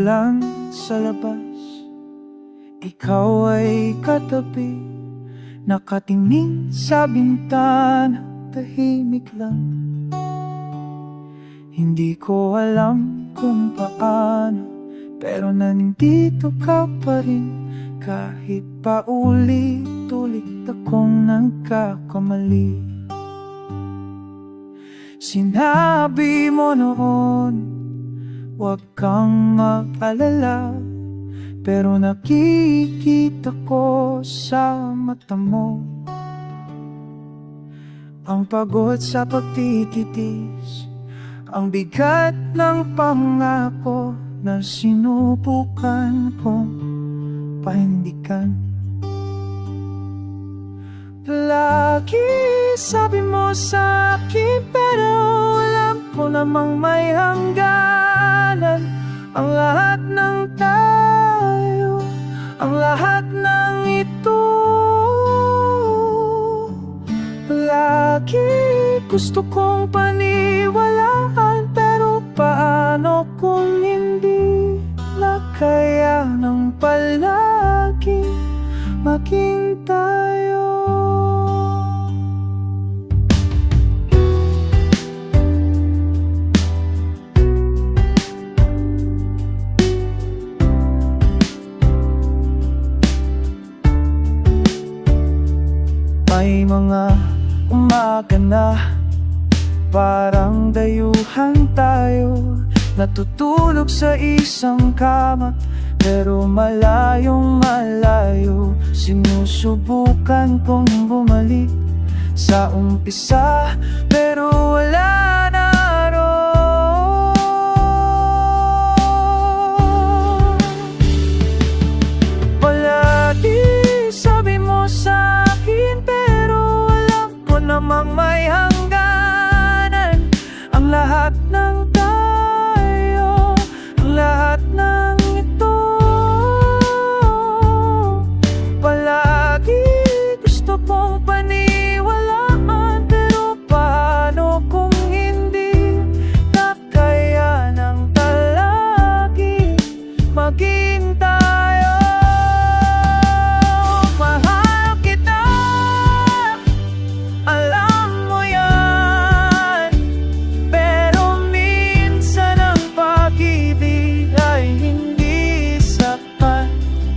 umuulan sa labas, ikaw ay katabi, nakatingin sa bintana, tahimik lang. Hindi ko alam kung paano, pero nandito ka pa rin. Kahit paulit-ulit akong nagkakamali. Sinabi mo noon, huwag kang mag-alala, pero nakikita ko sa mata mo ang pagod sa pagtitiis, ang bigat ng pangako na sinubukan kong pahindikan. Lagi sabi mo sa akin, pero alam ko namang may hangganan. Ang lahat ng tayo, ang lahat ng ito. Lagi gusto kong paniwalaan, pero paano kung hindi na kaya ng palagi maging tayo? May mga umaga na parang dayuhan tayo, natutulog sa isang kama, pero malayong malayo. Sinusubukan kong bumalik sa umpisa, pero wala na roon. Palagi sabi mo sa akin, pero alam ko namang may hangganan. Ang lahat ng tayo, ang lahat ng ito. Palagi gusto kong paniwalaan, pero paano kung hindi na kaya ng talagi maging tayo? Mahal kita, alam mo yan, pero minsan ang pag-ibig ay hindi sapat.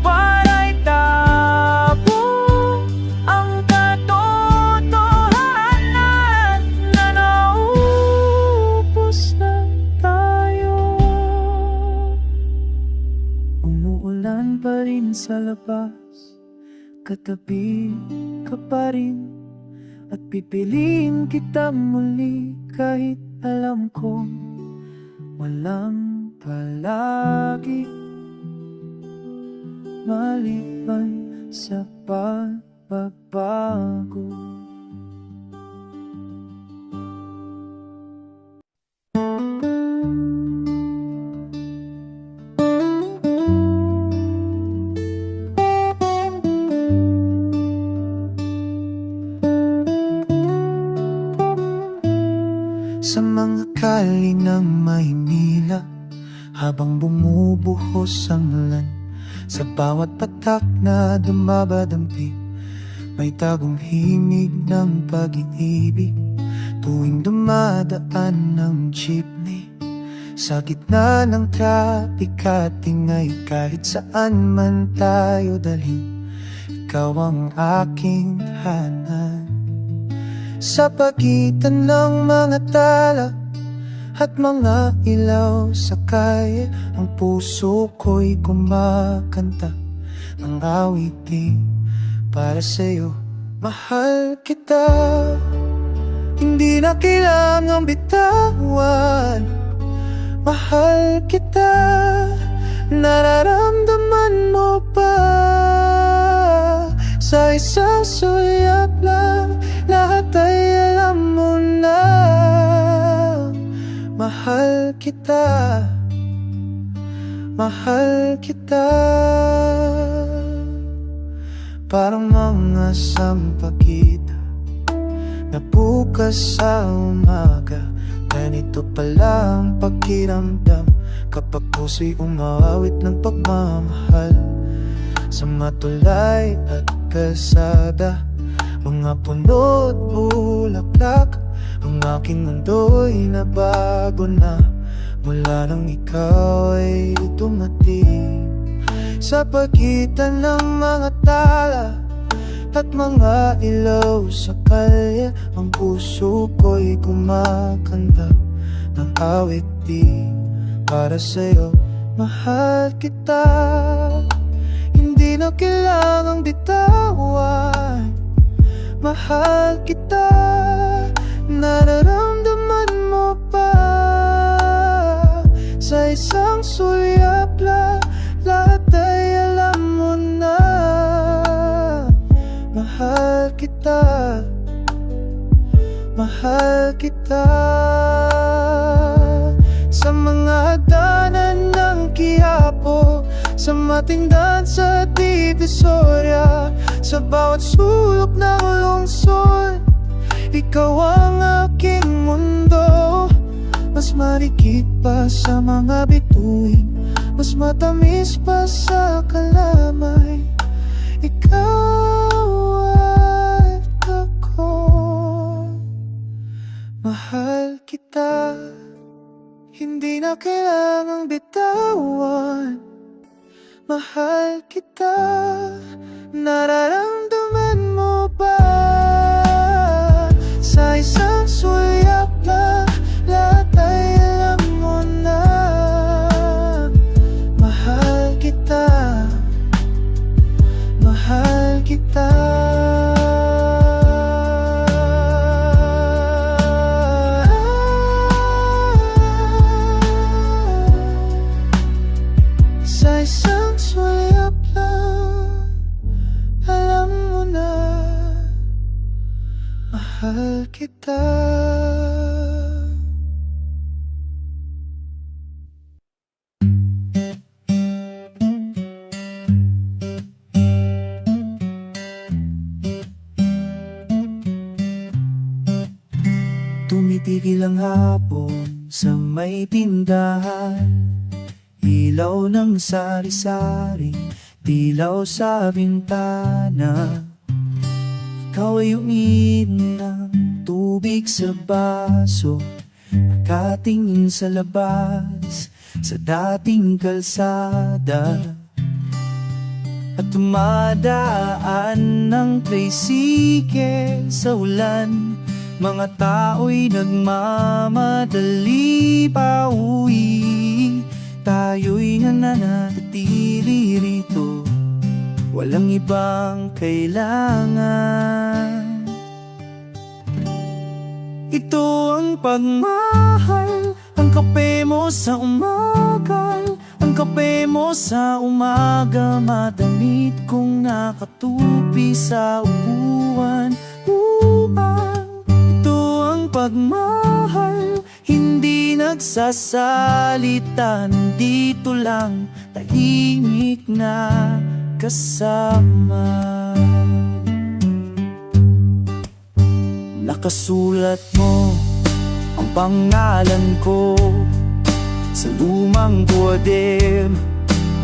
Para'y tabo ang katotohanan na naubos na tayo. Umuulan pa rin sa labas, katabi ka pa rin, at pipiliin kita muli kahit alam kong walang palagi, maliban sa pagbabago. Sa mga kali ng Maynila, habang bumubuhos ang ulan, sa bawat patak na dumabadampi, may tagong himig ng pag-ibig. Tuwing dumadaan ng jeepney, sa gitna ng traffic at ingay, kahit saan man tayo dalhin, ikaw ang aking tahanan. Sa pagitan ng mga tala at mga ilaw sa kalye, ang puso ko'y kumakanta ng awitin para sa'yo. Mahal kita, hindi na kailangang bitawan. Mahal kita, nararamdaman mo pa. Sa isang sulyap lang, lahat ay alam mo na. Mahal kita, mahal kita. Parang mga sampagita na bukas sa umaga, Ganito pala ang pakiramdam kapag puso'y umawit ng pagmamahal. Sa matulay at kalsada, mga puno't bulaklak, ang aking mundo'y nabago na mula nang ikaw ay dumating. Sa pagitan ng mga tala at mga ilaw sa kalye, ang puso ko'y kumakanta ng awit di para sa'yo. Mahal kita, hindi na kailangang bitawan. Mahal kita, nararamdaman mo pa. Sa isang sulyap lang, lahat ay alam mo na. Mahal kita, mahal kita. Sa mga hagdanan ng Quiapo, sa matindahan sa Divisoria, sa bawat sulok ng lungsod, ikaw ang aking mundo. Mas marikit pa sa mga bituin, mas matamis pa sa kalamay. Ikaw at ako, mahal kita, hindi na kailangang bitawan. Mahal kita, nararamdaman mo ba? Sa isang sulyap lang, lahat ay alam mo na. Mahal kita, mahal kita. Sa isang sulyap lang, alam mo na. Mahal kita. Tumitigil ang hapon sa may tindahan, ilaw ng sari-sari, dilaw sa bintana. Ikaw ay umiinom ng tubig sa baso, nakatingin sa labas sa dating kalsada. At tumadaan ng tricycle sa ulan, mga tao'y nagmamadali pa uwi. Tayo'y nananatili rito, walang ibang kailangan. Ito ang pagmahal, ang kape mo sa umaga, ang kape mo sa umaga, madamit kong nakatupi sa upuan. Ito ang pagmahal, hindi nagsasalita, nandito lang, tahimik na kasama. Nakasulat mo ang pangalan ko sa lumang kwaderno,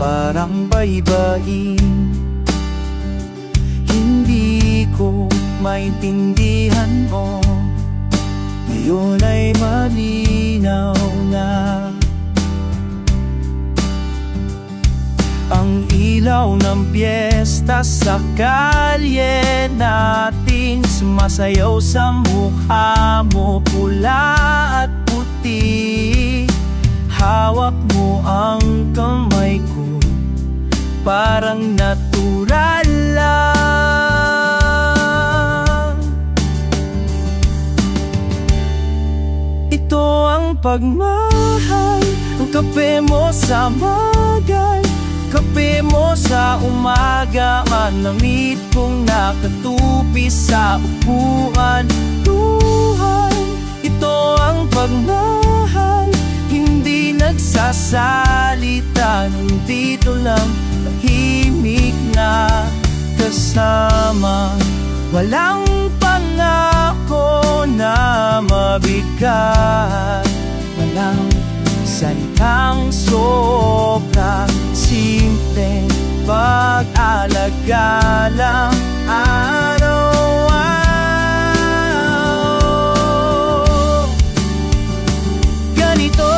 parang baybayin. Hindi ko maintindihan mo, ngayon ay malinaw na. Ang ilaw ng piyesta sa kalye natin, sumasayaw sa mukha mo, pula at puti. Hawak mo ang kamay ko, parang natural lang. Ito ang pagmahal, ang kape mo sa magal, kape mo sa umaga, manamit kong nakatupi sa upuan. Tuhan, ito ang pagmahal, hindi nagsasalita, nandito lang, tahimik na kasama. Walang pangako na mabigat. Walang salitang sobrang simpleng pag-alaga lang. Ganito,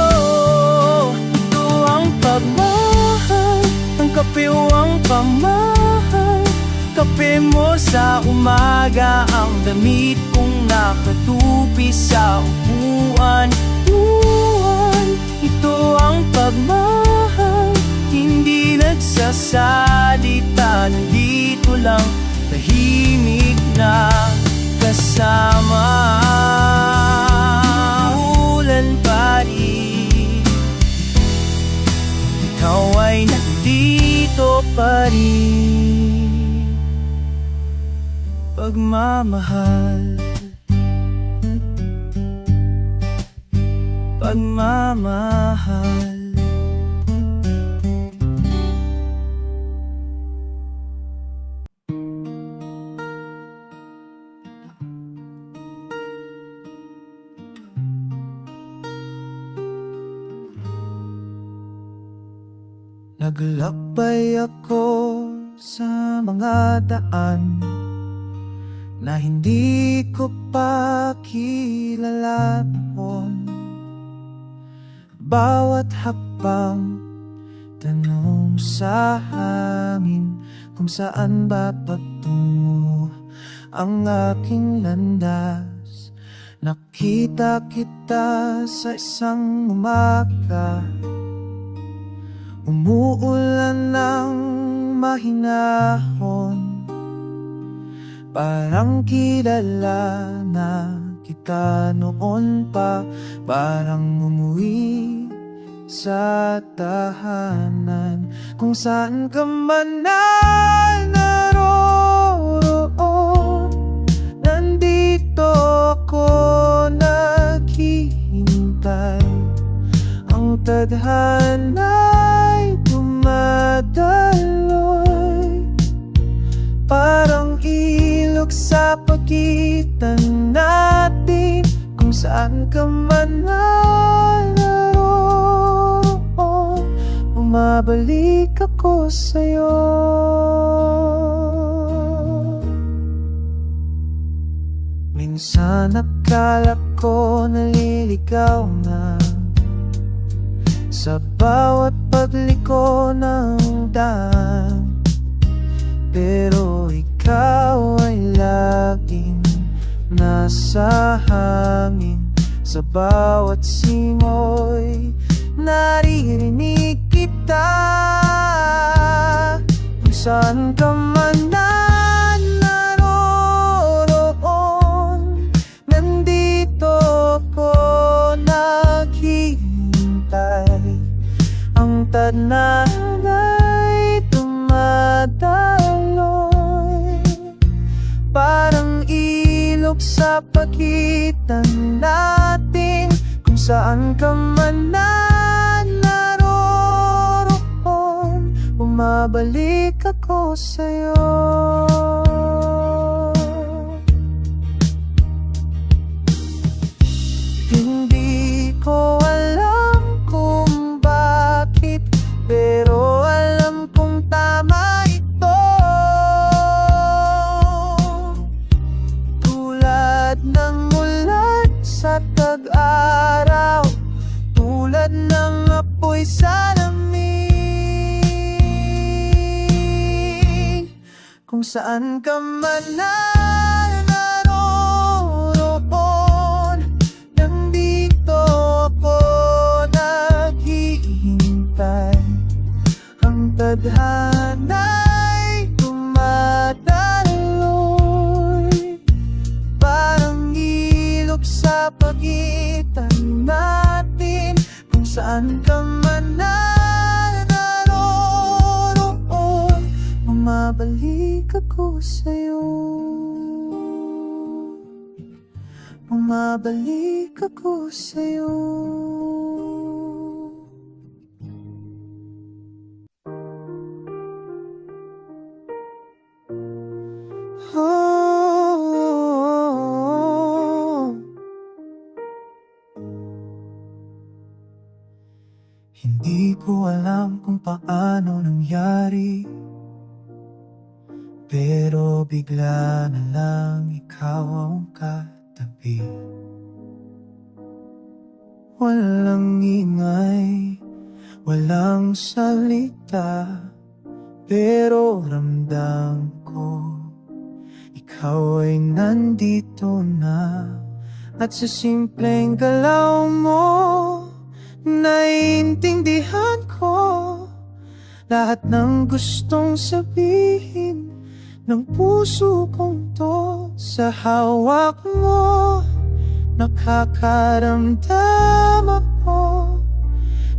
ito ang pagmahal, ang kapiwang pamahal. Kape mo sa umaga, ang damit kong nakatupi sa upuan. Ito ang pagmahal, hindi nagsasalita, nandito lang, tahimik na kasama. Ulan pa rin, ikaw ay nandito pa rin. Pagmamahal, pagmamahal. Naglakbay ako sa mga daan na hindi ko pa kilala noon. Bawat hakbang, tanong sa hangin kung saan ba patungo ang aking landas. Nakita kita sa isang umaga, umuulan ng mahinahon. Parang kilala na kita noon pa, parang umuwi sa tahanan. Kung saan ka man ay naroon, nandito ako naghihintay. Ang tadhana'y dumadaloy, parang ilog sa pagitan natin. Kung saan ka man ay naroon, bumabalik ako sa'yo. Minsan akala ko naliligaw na sa bawat pagliko ng daan, pero ikaw ay laging nasa hangin. Sa bawat simoy, naririnig kita. Kung saan ka man naroon, nandito ako naghihintay. Ang tadhana'y dumadaloy, parang ilog sa pagitan natin. Kung saan ka man naroon, bumabalik ako sa'yo. Hindi ko alam kung bakit, pero alam kong tama ito. Tulad ng ulan sa tag-araw, tulad ng apoy sa lamig. Kung saan ka man naroon, nandito ako naghihintay. Ang tadhana'y dumadaloy, parang ilog sa pagitan natin. Kung saan ka man naroon, bumabalik ako sa'yo. Bumabalik ako sa'yo. Oh, kung paano nangyari, pero bigla na lang ikaw ang katabi. Walang ingay, walang salita, pero ramdam ko ikaw ay nandito na. At sa simpleng galaw mo, naiintindihan ko lahat ng gustong sabihin ng puso kong to. Sa hawak mo, nakakaramdam ako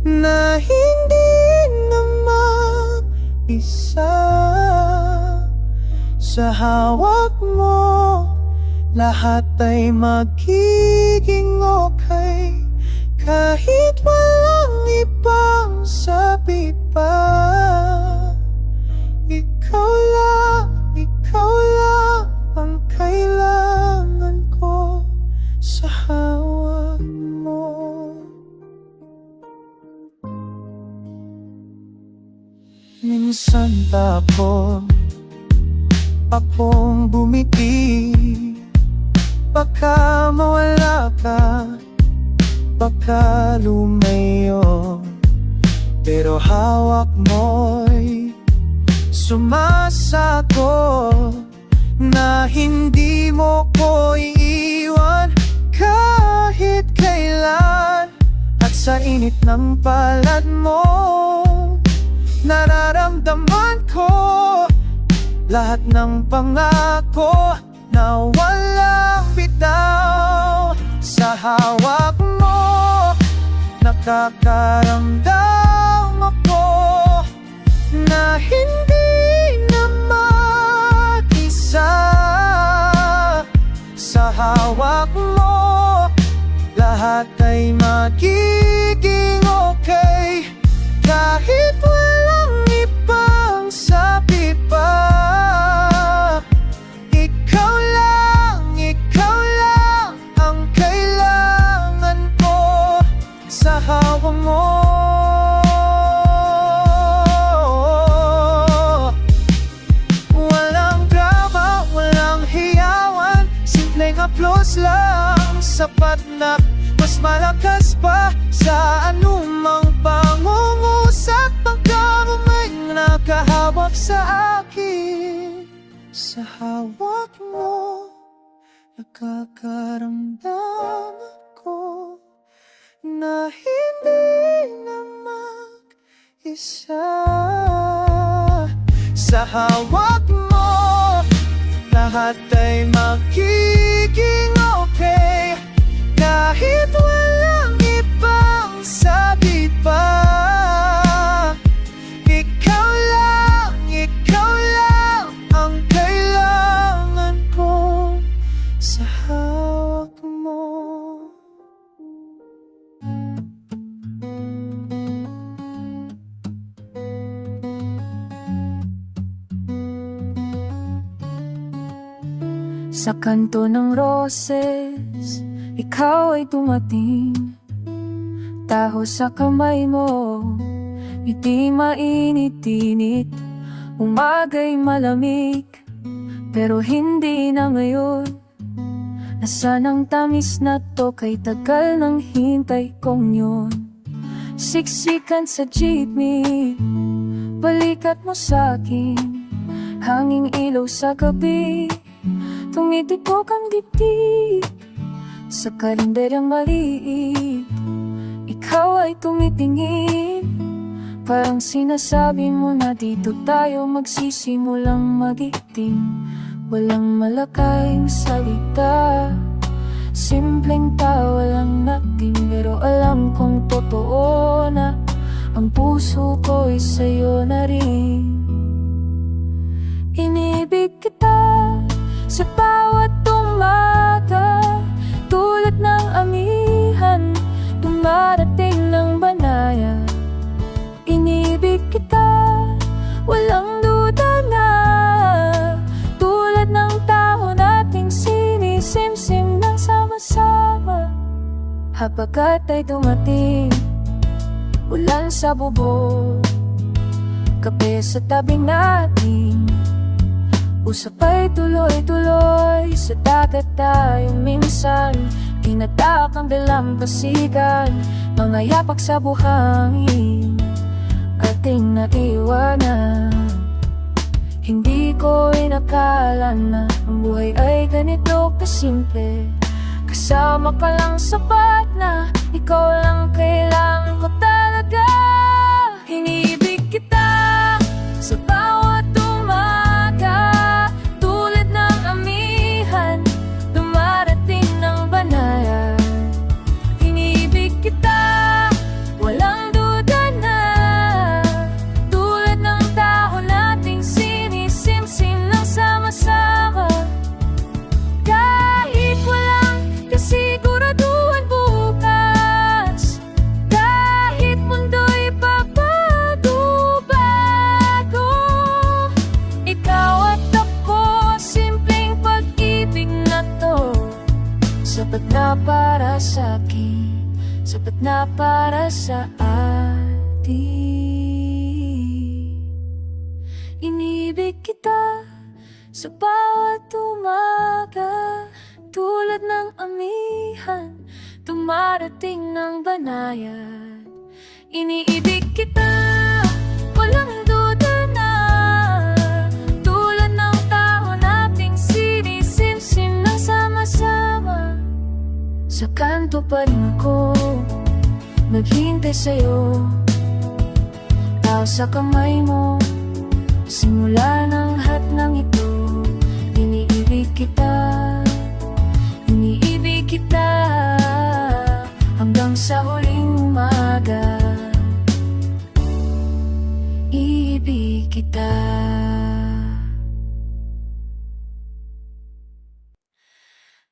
na hindi na mag-isa. Sa hawak mo, lahat ay magiging okay, kahit walang ibang sabi pa. Ikaw lang ang kailangan ko sa hawak mo. Minsan akong bumiti, baka mawala ka, baka lumayo, pero hawak mo'y sumasagot na hindi mo ko iiwan kahit kailan. At sa init ng palad mo, nararamdaman ko lahat ng pangako na walang bitaw. Sa hawak mo, nakakaramdam ako na hindi na mag-isa. Sa hawak mo, lahat ay magiging okay, kahit walang ibang sabi pa. Ikaw lang ang kailangan ko sa hawak mo. Walang drama, walang hiyawan, simpleng haplos lang, sapat na mas malakas pa sa anumang pangungusap. Pagka may nakahawak sa akin, sa hawak mo, nakakaramdam ako na hindi na mag-isa. Sa hawak mo, lahat ay magiging okay, kahit walang ibang sabi pa. Ikaw lang ang kailangan ko sa hawak mo. Sa kanto ng roses, ikaw ay dumating, taho sa kamay mo, ngiti mainit-init. Umaga'y malamig, pero hindi na ngayon. Nasaan ang tamis na to, kay tagal ng hintay kong yun. Siksikan sa jeepney, balikat mo sa'kin, hanging ilaw sa gabi, tumitipok ang dibdib. Sa kalendaryang maliit, ikaw ay tumitingin, parang sinasabi mo na dito tayo magsisimulang magiting. Walang malakayang salita, simpleng tawa lang natin, pero alam kong totoo na ang puso ko'y sa'yo na rin. Inibig kita sa bawat umaga, tulad ng amihan, dumarating ng banaya. Inibig kita, walang duda na, tulad ng tao nating sinisimsim ng sama-sama. Habagat ay dumating, ulan sa bubong, kape sa tabi natin. Usap ay tuloy-tuloy, sa dagat tayo minsan. Tinatak ang dalampasigan, mga yapak sa buhangin, ating naiwanan. Hindi ko inakala na ang buhay ay ganito kasimple. Kasama ka lang sapat na, ikaw lang kailangan ko talaga. Iniibig kita sa bawat umaga, tulad ng amihan, dumarating ng banayan. Iniibig kita, walang duda na, tulad ng dahon nating sinisimsim ng sama-sama. Kahit walang kasiguraduhan bukas, kahit mundo'y pabago-bago, ikaw at ako, simpleng pag-ibig na to, sapat na para sa akin, sapat na para sa atin. Inibig kita sa bawat umaga, tulad ng amihan, dumarating ng banayad. Iniibig kita, walang duda na, tulad ng tao nating sinisimsim ng sama-sama. Sa kanto pa rin ako, naghintay sa'yo, tao sa kamay mo, simula ng lahat ng ito. Iniibig kita, iniibig kita, hanggang sa huling umaga. Iibig kita.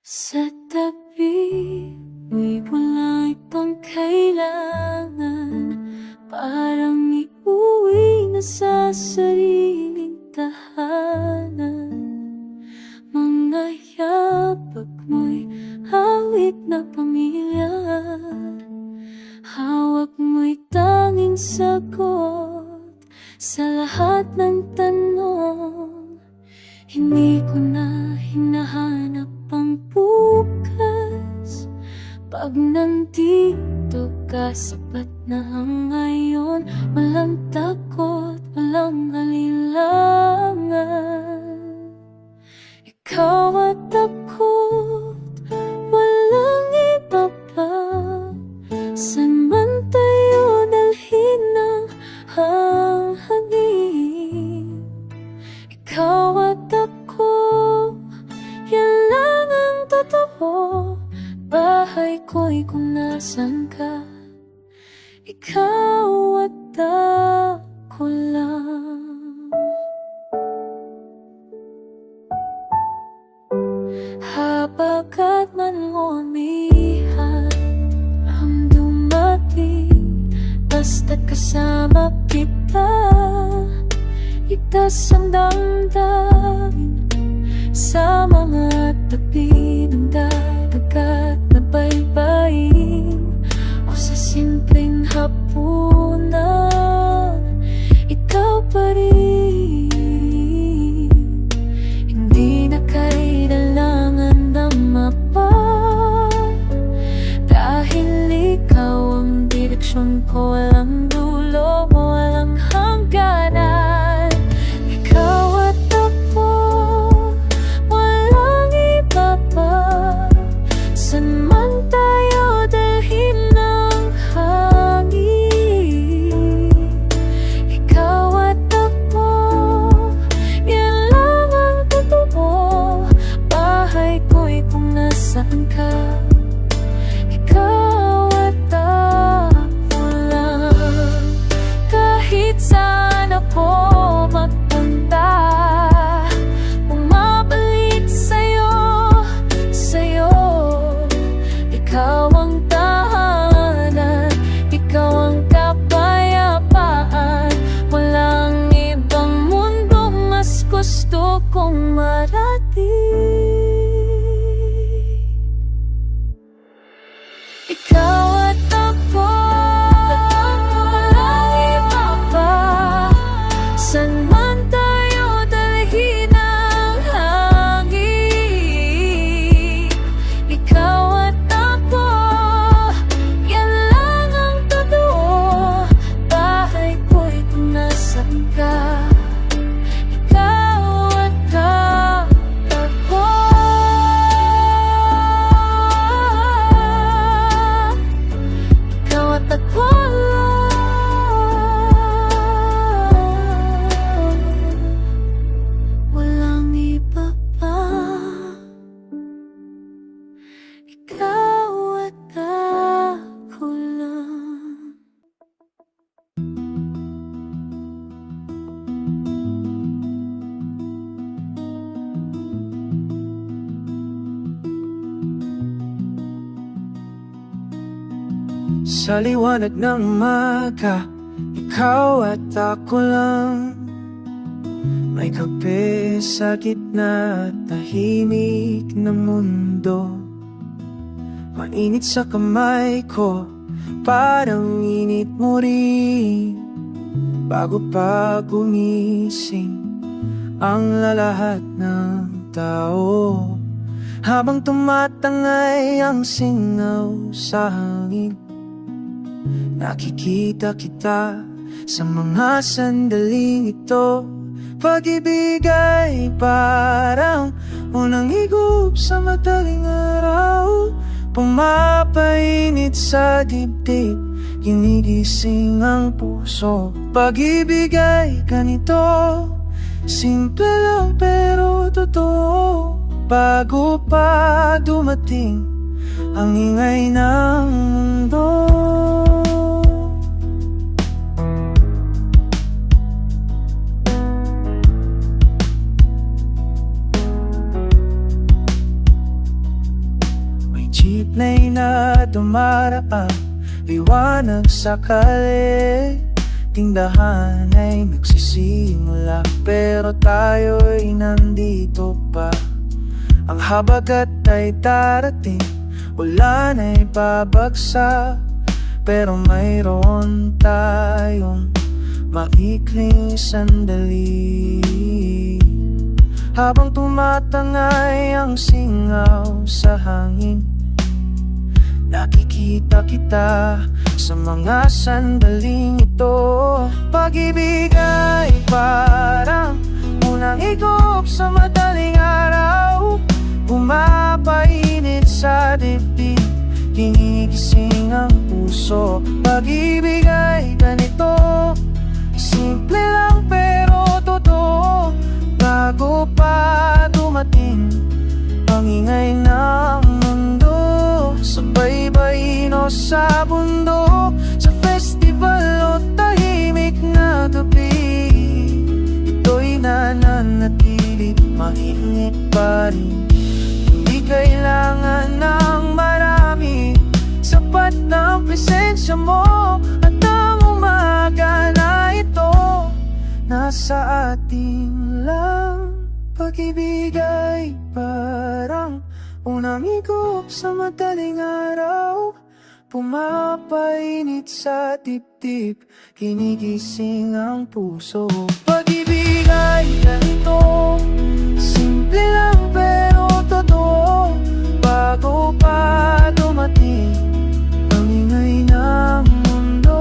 Sa tabi mo'y wala ibang kailangan, parang iuwi na sa sariling tahanan. Mga yapak mo'y hawit na pamilya, hawak mo'y tanging sagot sa lahat ng tanong. Hindi ko na hinahanap ang bukas, pag nandito ka, sapat na ang ngayon. Walang takot, walang alilangan, ikaw at ako, walang iba pa. Saan man tayo dalhin ng hangin, ikaw at ako, yan lang ang totoo. Bahay ko'y kung nasan ka, ikaw at ako lang. Habagat man umihan ang dumating, basta't kasama kita, itas ang damdamin sa mga tabi ng dagat na baybayin, o sa simpleng hapunan, ikaw pa rin. Hindi na kailangan na mapa, dahil ikaw ang direksyon ko, walang dulo, walang hangganan. Ikaw at ako, walang iba pa. Saan man tayo dalhin ng hangin, ikaw at ako, yan lang ang totoo. Bahay ko'y kung nasaan ka, ikaw at ako lang. Kahit saan ako magpunta, bumabalik sa'yo, sa'yo. Ikaw ang tahanan, ikaw ang kapayapaan, walang ibang mundo mas gusto kong marating. Ikaw at ako, walang iba pa. Sa liwanag ng umaga, ikaw at ako lang. May kape sa gitna at tahimik na mundo. Mainit sa kamay ko, parang init mo rin. Bago pa gumising ang lalahat ng tao, habang tumatangay ang singaw sa hangin, nakikita kita sa mga sandaling ito. Pag-ibig ay parang unang higop sa madaling araw, pumapainit sa dibdib, ginigising ang puso. Pag-ibig ay ganito, simple lang pero totoo. Bago pa dumating ang ingay ng mundo. Jeepney na dumaraan, liwanag sa kali. Tindahan ay nagsisimula, pero tayo'y nandito pa. Ang habagat ay darating, ulan ay babagsak, pero mayroon tayong maikling sandali. Habang tumatangay ang singaw sa hangin, nakikita kita sa mga sandaling ito. Pag-ibig ay parang unang higop sa madaling araw, pumapainit sa dibdib, ginigising ang puso. Pag-ibig ay ganito, simple lang pero totoo. Bago pa dumating ang ingay ng mundo, sa baybayin o sa bundok, sa festival o tahimik na gabi, ito'y nananatili, mainit pa rin. Hindi kailangan ng marami, sapat na ang presensya mo. At ang umaga na ito, nasa atin lang. Pag-ibig ay parang unang higop sa madaling araw, pumapainit sa dibdib, ginigising ang puso. Pag-ibig ay ganito, simple lang pero totoo. Bago pa dumating ang ingay ng mundo.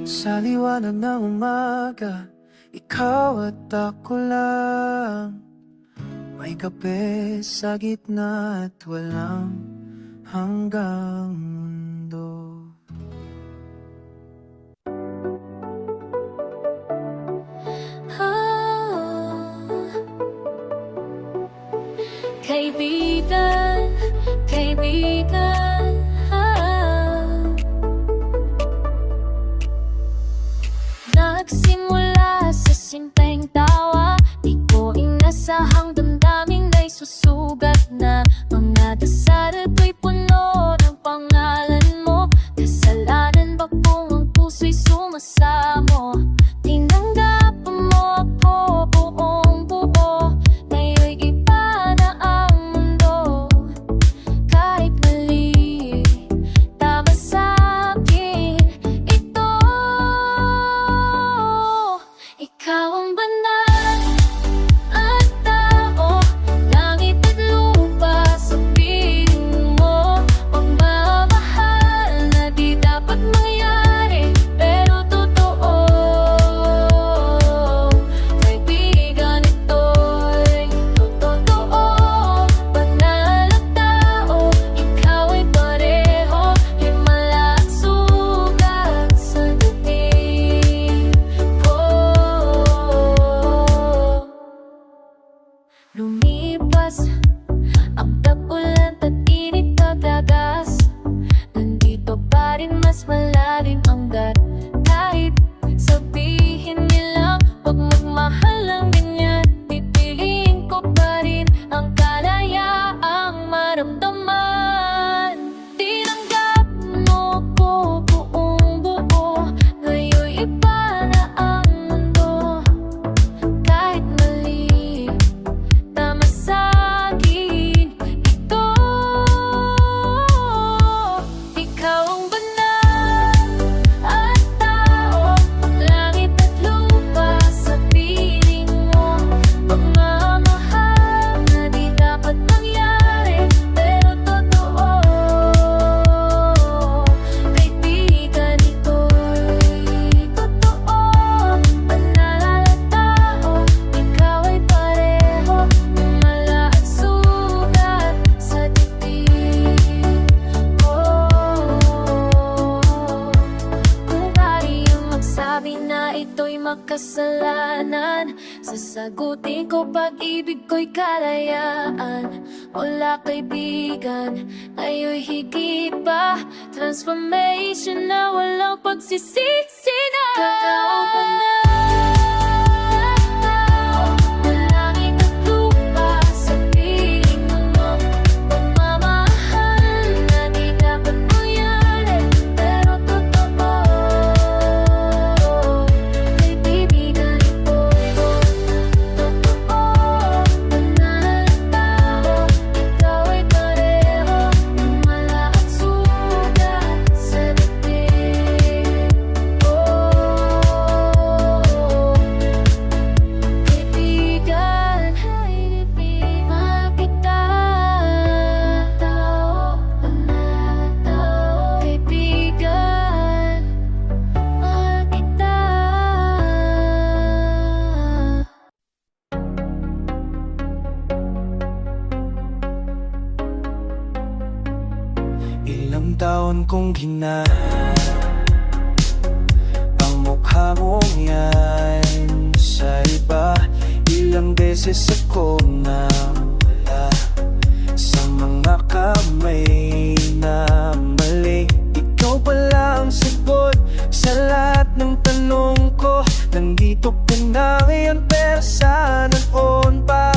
Sa liwanag ng umaga, ikaw at ako lang. May kape sa gitna at walang hanggang mundo. Kaibigan, kaibigan, nagsimula sa simpleng tawa, di ko inasahang damdaming na'y susugat na. Mga dasal ko'y puno ng pangalan mo. Kasalanan ba kung ang puso'y sumasamo? Tinanggap mo ako buong buo, ngayon'y iba na ang mundo. Kahit mali kasalanan. Sasagutin ko pag-ibig ko'y kalayaan. Mula kaibigan, ngayon'y higit pa. Transformation na walang pagsisisi na. Kakao ka na. Malangit at lupa sa piling mo. Pagmamahal na di dapat mangyari, pero totoo. Kaibigan ito'y totoo. Nananatao, ikaw ay pareho ng mala at sugat sa bibig. Kaibigan, mahal kita. Kaibigan, mahal kita. Ilang taon kong ginaan ang mukha mong yan sa iba. Ilang beses ako nawala sa mga kamay na mali. Ikaw pala ang sagot sa lahat ng tanong ko. Nandito ka na ngayon pero sana noon pa.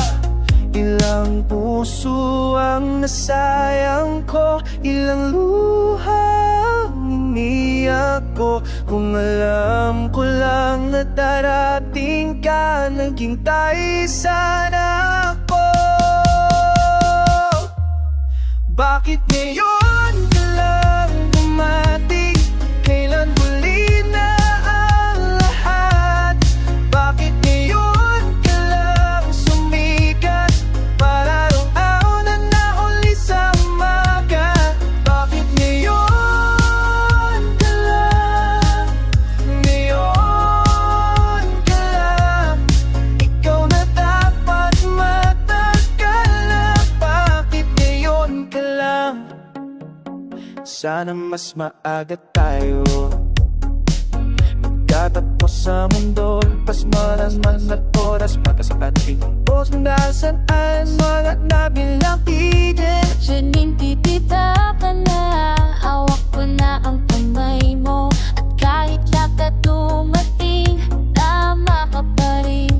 Ilang puso ang nasayang ko, ilang luhang iniyak ko. Kung alam ko lang na darating ka, naghintay sana ako. Bakit ngayon ka lang dumating? Kailan huli na ang lahat? Bakit ngayon ka lang sumikat? Para araw na nahuli sa umaga. Bakit ngayon ka lang? Ngayon ka lang. Ikaw na dapat matagal na. Bakit ngayon ka lang? Sana mas maaga tayo magkatapos sa mundo. Pas malas man at oras, pagkasapat tingos na saan mga nabilang titin. Sinintitita ka na, hawak ko na ang kamay mo. At kahit lakad dumating, tama ka pa rin.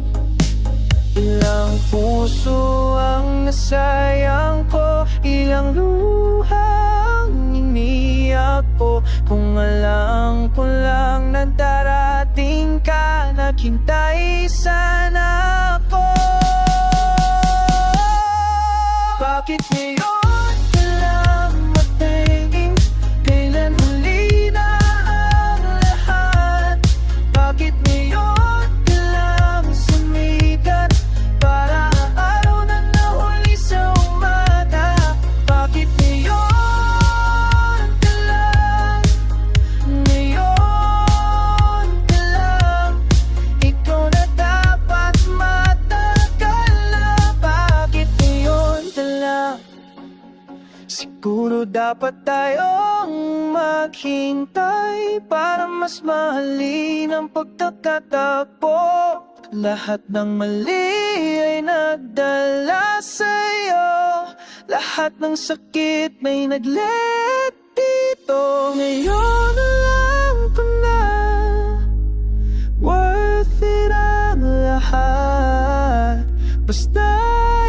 Ilang puso ang nasayang ko, ilang luhang iniyak ko. Kung alam ko lang na darating ka, naghintay sana ako. Bakit ngayon ka lang matingin? Kailan huli na ang lahat? Bakit ngayon ka lang sumikat? Para araw na nahuli sa umaga. Bakit ngayon ka lang? Ngayon ka lang. Ikaw na dapat matagal na. Bakit ngayon ka lang? Siguro dapat tayong maghintay para mas mahalin ang pagkakatagpo. Lahat ng mali ay nagdala sa'yo. Lahat ng sakit may naglet dito. Ngayon alam ko na worth it ang lahat. Basta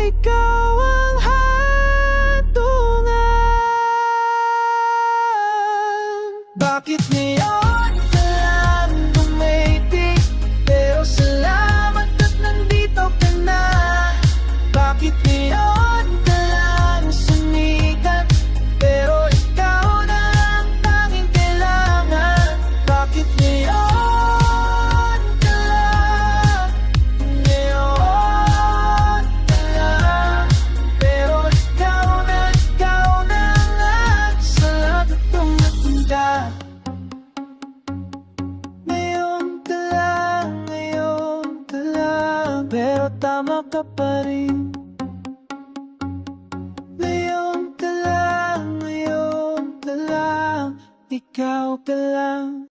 ikaw ang hatungan. Bakit ngayon ka lang tumitig? Pero salamat at nandito ka na. Bakit ngayon ka lang sumikat? Pero ikaw na ang tanging kailangan. Bakit ngayon ka lang? Ngayon ka lang. Pero ikaw na sa lahat ng natinda. Ngayon ka lang, pero tama ka pa rin. Ngayon ka lang, ikaw ka lang.